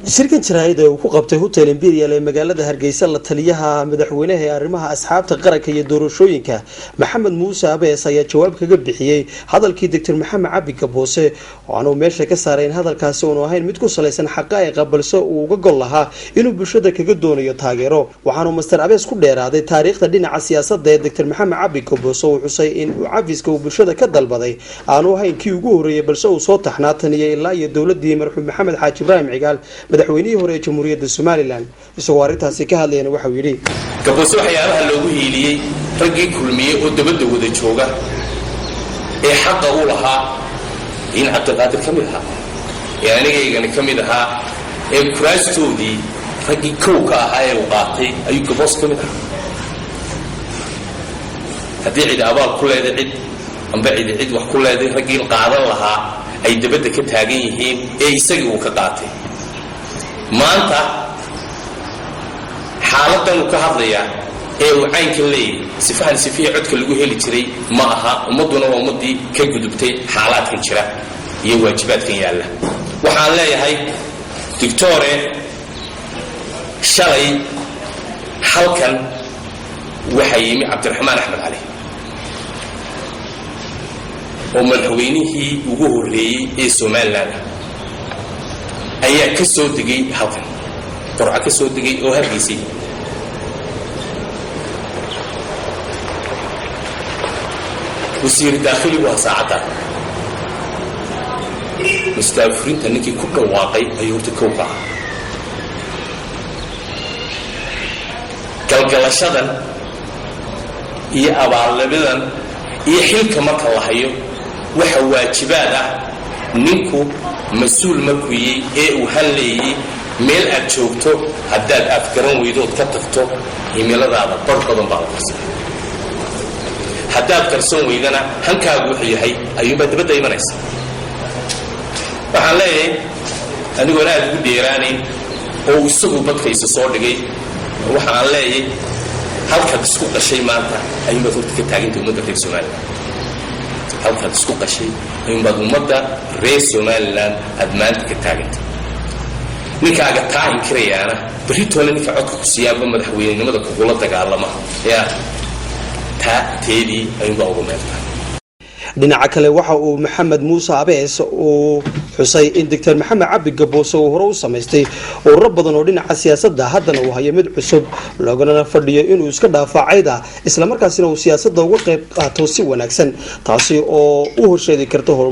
shirkan jaraa'ida uu ku qabtay hotel Imperial ee magaalada Hargeysa la taliyaha madaxweynaha ee arrimaha asxaabta qaranka iyo doorashooyinka Maxamed Muuse Abees ayaa jawaab kaga bixiyay hadalkii Dr. Maxamed Cabdi Gaboose oo aanu meesha ka saareen hadalkaasi oo ahayn mid ku saleysan xaqaa'iqa balse uu uga gol lahaa inuu bulshada kaga doonayo taageero waxaanu Mr. Abees ku dheeraaday taariikhda dhinaca siyaasadda ee Dr. Maxamed Cabdi Gaboose oo xusay in uu cafiska uu bulshada ka dalbaday aanu ahayn kii ugu horeeyay balse uu soo taxnaataniyay ilaa iyo dawladii marxuum Maxamed Xaaji Ibrahim Cigaal madaxweynihii hore ee Jamhuuriyadda Soomaaliland isagoo arintaasi ka hadlayna waxa uu yiri Gaboose waxyaabaha loogu hiiliyay ragii kulmiyay oo dabada wada jooga ee xaq u lahaa in Cabdiqaadir kamid ahaa yaanigeygana kamid ahaa ee kuraastoodii ragii kowka ahaa ee uu qaatay ayuu Gaboose kamid ahaa haddii cid abaal ku leedahay cid amba cid wax ku leedahay ragii qaadan lahaa ay dabada ka taagan yihiin ee isaga uu ka qaatay maanta xaaladan uu ka hadlaya ee uu caynka leeyahay sifahan sifiye codka lagu heli jiray ma aha ummaduna waa ummadii ka gudubtay xaaladkan jira iyo waajibaadkan yaala waxaan leeyahay doctore shalay halkan waxa yimi Cabdiraxmaan Axmed Cali oo madaxweynihii ugu horeeyay ee Soomaaliland ayaa ka soo degay halkan qorca ka soo degay oo Hargeysa wasiir dakhili waa saacada mustaafirinta ninkii ku dhawaaqay ayuu horta kowka galgalashadan iyo abaalabadan iyo xilka marka la hayo waxa waajibaad ah ninku mas'uul markuu ee uu haleeyay meel aad joogto haddaad afgaran weydo ka tagto himiladaada barbadan baa qarsan haddaad qarsan weydana hankaagu wuxuu yahay ayuuba dabada imanaysa waxaan leeyahay anigoo aad ugu dheeraanayn oo isagu badkaysa soo dhigay waxaan leeyahay halkaad isku qashay maanta ayuuba horta ka taagantay ummadda reer Soomaaliland halkaad isku qashay ayuuba ummadda reer Soomaaliland aad maanta ka taagantay ninkaaga taa inkirayaana beritoole ninka codka ku siyaaba madaxweynenimada kugula dagaalama yaa taa teedii ayuuba ugu meeltaa dhinaca kale waxa uu Maxamed Muuse Abees oo xusay in Dr. Maxamed Cabdi Gaboose uu hore u sameystay ururo badan oo dhinaca siyaasadda haddana uu hayo mid cusub loogana fadhiyo inuu iska dhaafacayda isla markaasina uu siyaasadda uga qayb qaato si wanaagsan taasi oo u horseedi karto horumar